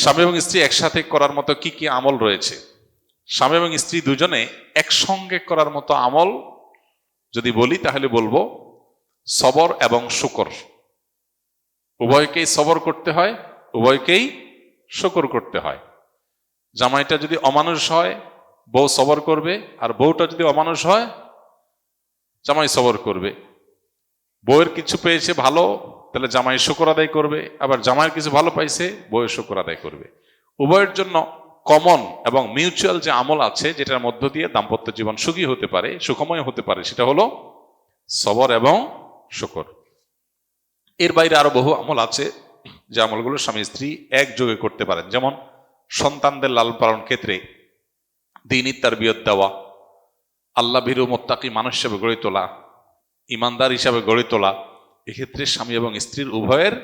স্বামী এবং স্ত্রী একসাথে করার মতো কি কি আমল রয়েছে? স্বামী এবং স্ত্রী দুজনে একসঙ্গে করার মতো আমল যদি বলি তাহলে বলবো সবর এবং শুকর। উভয়কেই সবর করতে হয়, উভয়কেই শুকর করতে হয়। জামাইটা যদি অমানুষ হয় বউ সবর করবে, আর বউটা যদি অমানুষ হয় জামাই সবর করবে। বউয়ের কিছু পেয়েছে ভালো, তাহলে জামাই শুকর আদায় করবে, আবার জামাইয়ের কিছু ভালো পাইছে বউয়ের শুকর আদায় করবে। উভয়ের জন্য কমন এবং মিউচুয়াল যে আমল আছে, যেটার মধ্য দিয়ে দাম্পত্য জীবন সুখী হতে পারে, সুখময় হতে পারে, সেটা হলো সবর এবং শুকর। এর বাইরে আরো বহু আমল আছে যে আমলগুলো স্বামী স্ত্রী একযোগে করতে পারেন। যেমন সন্তানদের লালন পালন ক্ষেত্রে দ্বীনী তারবিয়ত দেওয়া, আল্লাহ ভীরু মুত্তাকি মানুষ হিসেবে গড়ে তোলা, ইমানদার হিসাবে গড়ে তোলা। এক্ষেত্রে স্বামী এবং স্ত্রীর উভয়ের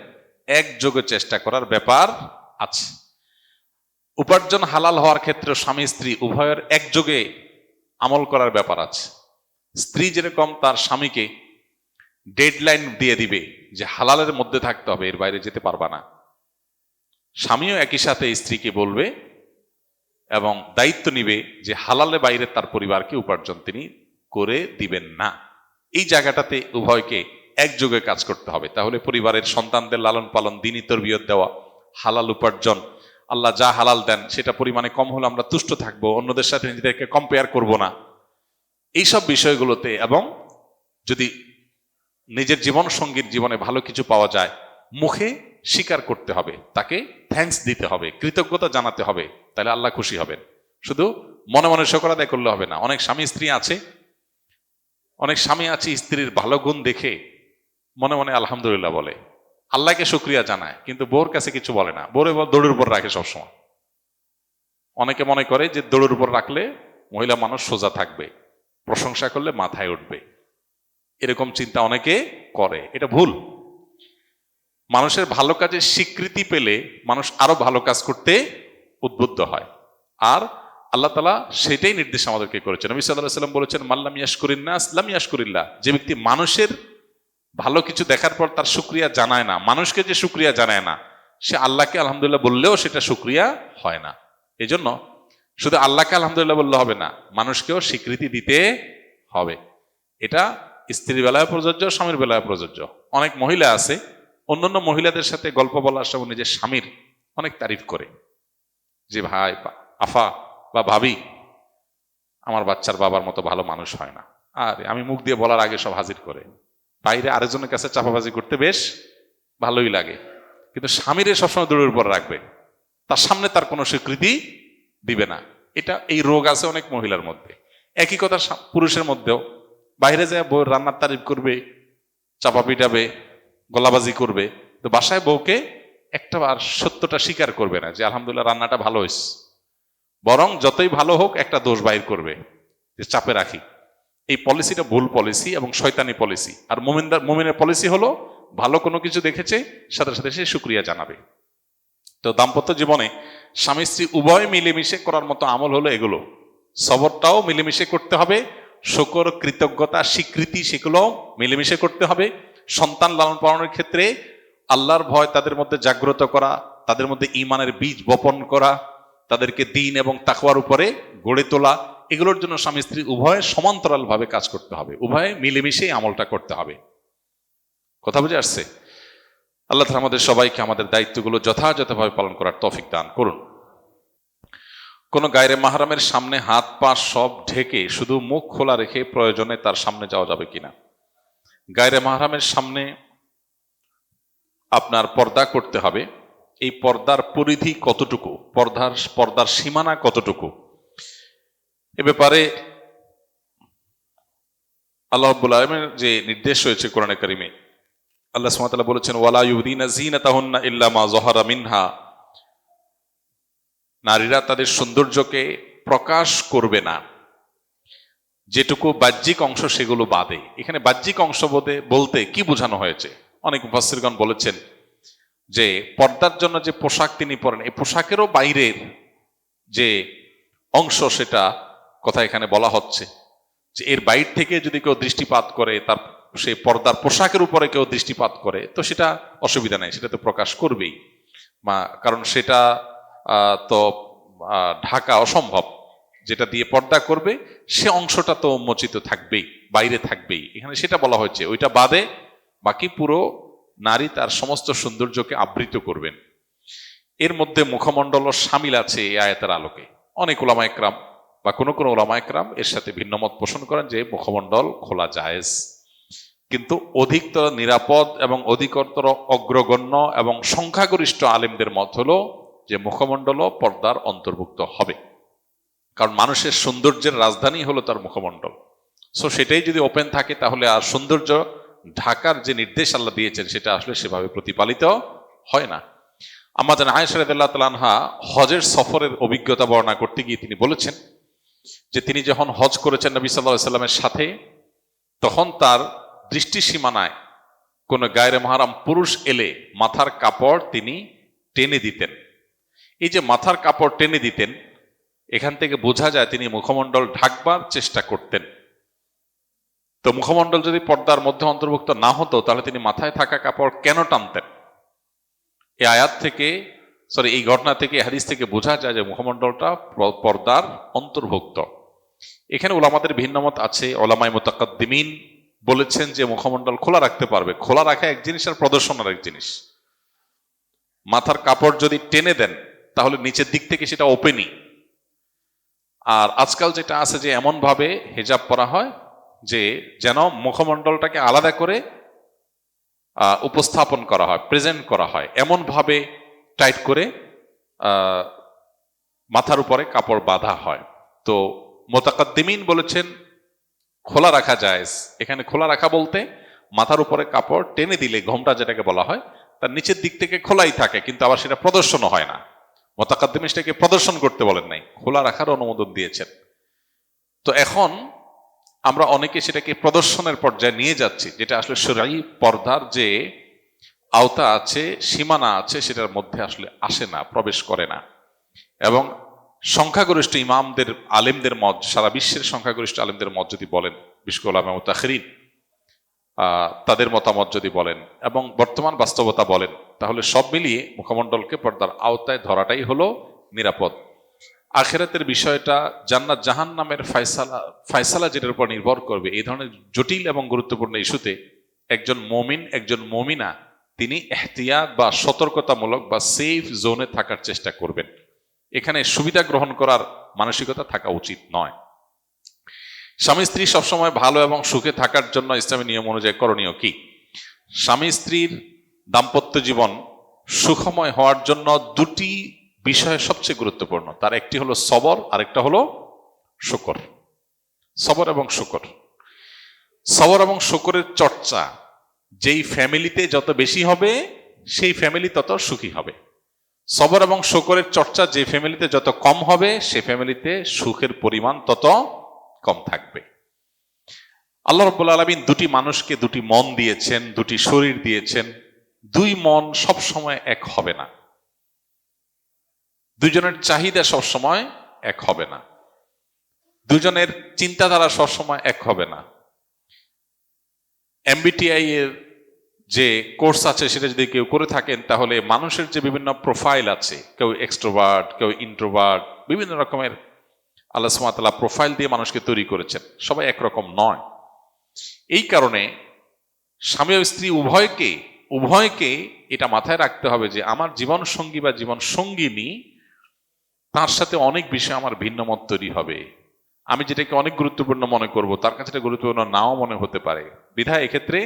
একযোগে চেষ্টা করার ব্যাপার আছে। উপার্জন হালাল হওয়ার ক্ষেত্রে স্বামী স্ত্রী উভয়ের একযোগে আমল করার ব্যাপার আছে। স্ত্রী যেরকম তার স্বামীকে ডেডলাইন দিয়ে দিবে যে হালালের মধ্যে থাকতে হবে, এর বাইরে যেতে পারবা না, স্বামীও একই সাথে স্ত্রীকে বলবে এবং দায়িত্ব নিবে যে হালালের বাইরে তার পরিবারকে উপার্জন তিনি করে দিবেন না। এই জায়গাটাতে উভয়কে একযোগে কাজ করতে হবে। তাহলে পরিবারের সন্তানদের লালন পালন, দ্বীনী তারবিয়ত দেওয়া, হালাল উপার্জন, আল্লাহ যা হালাল দেন সেটা পরিমাণে কম হলে আমরা তুষ্ট থাকবো, অন্যদের সাথে নিজেদেরকে কম্পেয়ার করব না, এইসব বিষয়গুলোতে। এবং যদি নিজের জীবন সঙ্গীর জীবনে ভালো কিছু পাওয়া যায়, মুখে স্বীকার করতে হবে, তাকে থ্যাঙ্কস দিতে হবে, কৃতজ্ঞতা জানাতে হবে, তাহলে আল্লাহ খুশি হবেন। শুধু মনে মনে শুকর আদায় করলে হবে না। অনেক স্বামী আছে স্ত্রীর ভালো গুণ দেখে মনে মনে আলহামদুলিল্লাহ বলে, আল্লাহকে শুকরিয়া জানায়, কিন্তু বউর কাছে কিছু বলে না, বউরে দৌড়ের উপর রাখে সবসময়। অনেকে মনে করে যে দৌড়ের উপর রাখলে মহিলা মানুষ সোজা থাকবে, প্রশংসা করলে মাথায় উঠবে, এরকম চিন্তা অনেকে করে। এটা ভুল। মানুষের ভালো কাজের স্বীকৃতি পেলে মানুষ আরো ভালো কাজ করতে উদ্বুদ্ধ হয়। আর আল্লাহ তাআলা সেটাই নির্দেশ আমাদেরকে করেছেন। নবী সাল্লাল্লাহু আলাইহি ওয়াসাল্লাম বলেছেন, মাল্লাম ইয়াশকুরিন নাস লাম ইয়াশকুরিল্লাহ। যে ব্যক্তি মানুষের ভালো কিছু দেখার পর তার শুকরিয়া জানায় না, মানুষকে যে শুকরিয়া জানায় না, সে আল্লাহকে আলহামদুলিল্লাহ বললেও সেটা শুকরিয়া হয় না। এই জন্য শুধু আল্লাহকে আলহামদুলিল্লাহ বললে হবে না, মানুষকেও স্বীকৃতি দিতে হবে। এটা স্ত্রীর বেলায় প্রযোজ্য, স্বামীর বেলায় প্রযোজ্য। অনেক মহিলা আছে অন্যান্য মহিলাদের সাথে গল্প বলার সময় নিজের স্বামীর অনেক তারিফ করে, যে ভাই, আফা বা ভাবি, আমার বাচ্চার বাবার মতো ভালো মানুষ হয় না। আর আমি মুখ দিয়ে বলার আগে সব হাজির করে, বাইরে আরেকজনের কাছে চাপাবাজি করতে বেশ ভালোই লাগে, কিন্তু স্বামীরে সবসময় দূরের উপর রাখবে, তার সামনে তার কোনো স্বীকৃতি দিবে না। এই রোগ আছে অনেক মহিলার মধ্যে। একই কথা পুরুষের মধ্যেও, বাইরে যায় বউর রান্নার তারিফ করবে, চাপা পিটাবে, গলাবাজি করবে, তো বাসায় বউকে একটা বার সত্যটা স্বীকার করবে না যে আলহামদুলিল্লাহ রান্নাটা ভালো হয়েছে, বরং যতই ভালো হোক একটা দোষ বাইর করবে যে চাপে রাখি। এই পলিসিটা ভুল পলিসি এবং শয়তানি পলিসি। আর মুমিনের পলিসি হলো ভালো কোনো কিছু দেখেছে সাথে সাথে সে শুকরিয়া জানাবে। তো দাম্পত্য জীবনে স্বামী স্ত্রী উভয় মিলেমিশে করার মতো আমল হলো এগুলো। সবরটাও মিলেমিশে করতে হবে, শুকর, কৃতজ্ঞতা, স্বীকৃতি, সেগুলো মিলেমিশে করতে হবে। সন্তান লালন পালনের ক্ষেত্রে আল্লাহর ভয় তাদের মধ্যে জাগ্রত করা, তাদের মধ্যে ঈমানের বীজ বপন করা, তাদেরকে দ্বীন এবং তাকওয়ার উপরে গড়ে তোলা, এগুলোর জন্য স্বামী স্ত্রী উভয়ে সমান্তরাল ভাবে কাজ করতে হবে, উভয়ে মিলেমিশে আমলটা করতে হবে। কথা বুঝে আসছে? আল্লাহ তাআলা আমাদের সবাইকে আমাদের দায়িত্বগুলো যথাযথভাবে পালন করার তৌফিক দান করুন। কোনো গায়রে মাহরামের সামনে হাত পা সব ঢেকে শুধু মুখ খোলা রেখে প্রয়োজনে তার সামনে যাওয়া যাবে কিনা? গায়রে মাহরামের সামনে আপনার পর্দা করতে হবে। এই পর্দার পরিধি কতটুকু, পর্দার সীমানা কতটুকু, এ ব্যাপারে আল্লাহ রাব্বুল আলামিনের যে নির্দেশ রয়েছে কোরআনে কারিমে, আল্লাহ সুবহানাহু ওয়া তাআলা বলেছেন, ওয়ালা ইউদিনা যিনাতাহুন্না ইল্লা মা যাহারা মিনহা। নারীরা তাদের সৌন্দর্যকে প্রকাশ করবে না, যেটুকু বাহ্যিক অংশ সেগুলো বাদে। এখানে বাহ্যিক অংশ বলতে কি বোঝানো হয়েছে? অনেক মুফাসসিরগণ বলেছেন যে পর্দার জন্য যে পোশাক তিনি পরেন, এই পোশাকেরও বাইরের যে অংশ সেটা কথা এখানে বলা হচ্ছে, যে এর বাইর থেকে যদি কেউ দৃষ্টিপাত করে, তার সেই পর্দার পোশাকের উপরে কেউ দৃষ্টিপাত করে, তো সেটা অসুবিধা নেই, সেটা তো প্রকাশ করবেই, কারণ সেটা তো ঢাকা অসম্ভব, যেটা দিয়ে পর্দা করবে সে অংশটা তো উন্মোচিত থাকবেই, বাইরে থাকবেই, এখানে সেটা বলা হয়েছে। ওইটা বাদে বাকি পুরো নারী তার সমস্ত সৌন্দর্যকে আবৃত করবেন। এর মধ্যে মুখমণ্ডলও সামিল আছে এই আয়াতের আলোকে। অনেক ওলামা একরাম বা কোনো কোনো ওলামা একরাম এর সাথে ভিন্নমত পোষণ করেন যে মুখমণ্ডল খোলা জায়েজ, কিন্তু অধিকতর নিরাপদ এবং অধিকতর অগ্রগণ্য এবং সংখ্যাগরিষ্ঠ আলেমদের মত হলো যে মুখমণ্ডলও পর্দার অন্তর্ভুক্ত হবে, কারণ মানুষের সৌন্দর্যের রাজধানী হলো তার মুখমণ্ডল। সো সেটাই যদি ওপেন থাকে তাহলে আর সৌন্দর্য ঢাকার যে নির্দেশ আল্লাহ দিয়েছেন সেটা আসলে সেভাবে প্রতিপালিত হয় না। আমাদের আয়েশা রাদিয়াল্লাহু তাআলা আনহা হজের সফরের অভিজ্ঞতা বর্ণনা করতে গিয়ে তিনি বলেছেন যে তিনি যখন হজ করেছেন নবী সাল্লাল্লাহু আলাইহি সাল্লামের সাথে, তখন তার দৃষ্টি সীমানায় কোনো গায়রে মাহরাম পুরুষ এলে মাথার কাপড় তিনি টেনে দিতেন। এই যে মাথার কাপড় টেনে দিতেন, এখান থেকে বোঝা যায় তিনি মুখমণ্ডল ঢাকবার চেষ্টা করতেন। তো মুখমণ্ডল যদি পর্দার মধ্যে অন্তর্ভুক্ত না হতো তাহলে তিনি মাথায় থাকা কাপড় কেন টানতেন? এই আয়াত থেকে এই ঘটনা থেকে, হাদিস থেকে বোঝা যায় যে মুখমণ্ডলটা পর্দার অন্তর্ভুক্ত। এখানে ওলামাদের ভিন্নমত আছে। ওলামায়ে মুতাকাদ্দিমিন বলেছেন যে মুখমণ্ডল খোলা রাখতে পারবে। খোলা রাখা এক জিনিস আর প্রদর্শন আর এক জিনিস। মাথার কাপড় যদি টেনে দেন তাহলে নিচের দিক থেকে সেটা ওপেনই। আর আজকাল যেটা আছে যে এমন ভাবে হিজাব পরা হয় যে যেন মুখমণ্ডলটাকে আলাদা করে উপস্থাপন করা হয়, প্রেজেন্ট করা হয়, এমন ভাবে টাইট করে মাথার উপরে কাপড় বাঁধা হয়। তো মুতাকাদ্দিমিন বলেছেন খোলা রাখা জায়েজ। এখানে খোলা রাখা বলতে মাথার উপরে কাপড় টেনে দিলে, ঘোমটা যেটাকে বলা হয়, তার নিচের দিক থেকে খোলাই থাকে, কিন্তু আবার সেটা প্রদর্শনও হয় না। মুতাকাদ্দিমিন সেটাকে প্রদর্শন করতে বলেন নাই, খোলা রাখার অনুমোদন দিয়েছেন। তো এখন আমরা অনেকে সেটাকে প্রদর্শনের পর্যায়ে নিয়ে যাচ্ছি, যেটা আসলে শরঈ পর্দার যে আওতা আছে, সীমানা আছে, সেটার মধ্যে আসলে আসে না, প্রবেশ করে না। এবং সংখ্যাগরিষ্ঠ ইমামদের, আলেমদের মত, সারা বিশ্বের সংখ্যাগরিষ্ঠ আলেমদের মত যদি বলেন, বিশেষ করে উলামা মুতাখিরিন তাদের মতামত যদি বলেন এবং বর্তমান বাস্তবতা বলেন, তাহলে সব মিলিয়ে মুখমণ্ডলকে পর্দার আওতায় ধরাটাই হলো নিরাপদ। আখিরাতের বিষয়টা, জান্নাত জাহান্নামের ফয়সালা যেটার উপর নির্ভর করবে, এই ধরনের জটিল এবং গুরুত্বপূর্ণ ইস্যুতে একজন মুমিন, একজন মুমিনা তিনি ইহতিয়াত বা সতর্কতামূলক বা সেফ জোনে থাকার চেষ্টা করবেন। এখানে সুবিধা গ্রহণ করার মানসিকতা থাকা উচিত নয়। স্বামী স্ত্রী সবসময় ভালো এবং সুখে থাকার জন্য ইসলামী নিয়ম অনুযায়ী করণীয় কি? স্বামী স্ত্রীর দাম্পত্য জীবন সুখময় হওয়ার জন্য দুটি বিষয় সবচেয়ে গুরুত্বপূর্ণ। তার একটি হলো সবর, আরেকটা হলো শুকর। সবর এবং শুকর, সবর এবং শুকরের চর্চা যেই ফ্যামিলিতে যত বেশি হবে সেই ফ্যামিলি তত সুখী হবে। সবর এবং শুকরের চর্চা যে ফ্যামিলিতে যত কম হবে সে ফ্যামিলিতে সুখের পরিমাণ তত কম থাকবে। আল্লাহ রাব্বুল আলামিন দুটি মানুষকে দুটি মন দিয়েছেন, দুটি শরীর দিয়েছেন। দুই মন সব সময় এক হবে না, দুজনের চাহিদা সবসময় এক হবে না, দুজনের চিন্তাধারা সবসময় এক হবে না। MBTI এর যে কোর্স আছে সেটা যদি কেউ করে থাকেন তাহলে মানুষের যে বিভিন্ন প্রোফাইল আছে, কেউ এক্সট্রোভার্ট, কেউ ইন্ট্রোভার্ট, বিভিন্ন রকমের আল্লাহ সুবহানাহু ওয়া তাআলা প্রোফাইল দিয়ে মানুষকে তৈরি করেছেন, সবাই একরকম নয়। এই কারণে স্বামী ও স্ত্রী উভয়কে এটা মাথায় রাখতে হবে যে আমার জীবন সঙ্গী বা জীবন সঙ্গিনী, তার সাথে অনেক বিষয় আমার ভিন্ন মত তৈরি হবে। আমি যেটাকে অনেক গুরুত্বপূর্ণ মনে করব তার কাছে এটা গুরুত্বপূর্ণ নাও মনে হতে পারে। বিধায় এক্ষেত্রে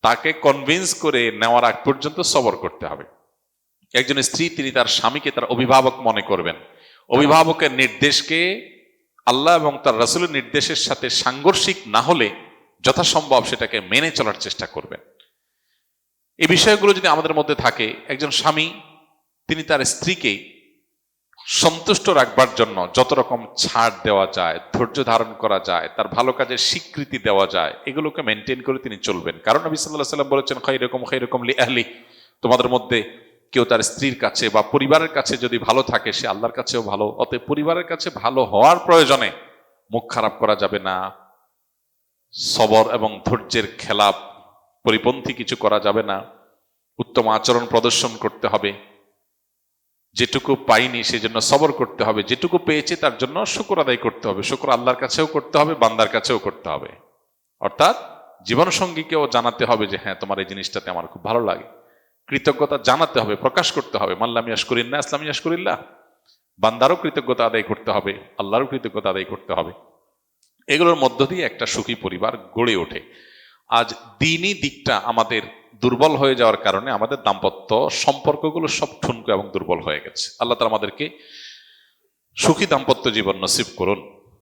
তাকে কনভিন্স করে নেওয়ার আগ পর্যন্ত সবর করতে হবে। একজন স্ত্রী তিনি তার স্বামীকে তার অভিভাবক মনে করবেন। অভিভাবকের নির্দেশকে আল্লাহ এবং তার রাসূলের নির্দেশের সাথে সাংঘর্ষিক না হলে যথাসম্ভব সেটাকে মেনে চলার চেষ্টা করবেন। এই বিষয়গুলো যদি আমাদের মধ্যে থাকে, একজন স্বামী তিনি তার স্ত্রীকে সন্তুষ্ট রাখবার জন্য যত রকম ছাড় দেওয়া যায়, ধৈর্য ধারণ করা যায়, তার ভালো কাজের স্বীকৃতি দেওয়া যায়, এগুলোকে মেনটেন করে তিনি চলবেন। কারণ নবী সাল্লাল্লাহু আলাইহি ওয়াসাল্লাম বলেছেন, খায়রুকুম লি আহলি, তোমাদের মধ্যে কেউ তার স্ত্রীর কাছে বা পরিবারের কাছে যদি ভালো থাকে সে আল্লাহর কাছেও ভালো। অতএব পরিবারের কাছে ভালো হওয়ার প্রয়োজনে মুখ খারাপ করা যাবে না, সবর এবং ধৈর্যের খেলাপ পরিপন্থী কিছু করা যাবে না, উত্তম আচরণ প্রদর্শন করতে হবে। যেটুকু পাইনি সেজন্য সবর করতে হবে, যেটুকু পেয়েছে তার জন্য শুকর আদায় করতে হবে। শুকর আল্লাহর কাছেও করতে হবে, বান্দার কাছেও করতে হবে। অর্থাৎ জীবন সঙ্গীকেও জানাতে হবে যে হ্যাঁ, তোমার এই জিনিসটাতে আমার খুব ভালো লাগে। কৃতজ্ঞতা জানাতে হবে, প্রকাশ করতে হবে। মাল্লাম ইয়াশকুরিল্লাহ ইসলাম ইয়াশকুরিল্লাহ। বান্দারও কৃতজ্ঞতা আদায় করতে হবে, আল্লাহরও কৃতজ্ঞতা আদায় করতে হবে। এগুলোর মধ্য দিয়ে একটা সুখী পরিবার গড়ে ওঠে। আজ দিনই দিকটা আমাদের দুর্বল হয়ে যাওয়ার কারণে আমাদের দাম্পত্য সম্পর্কগুলো সব ঠুনকো এবং দুর্বল হয়ে গেছে। আল্লাহ তাআলা আমাদেরকে সুখী দাম্পত্য জীবন নসিব করুন।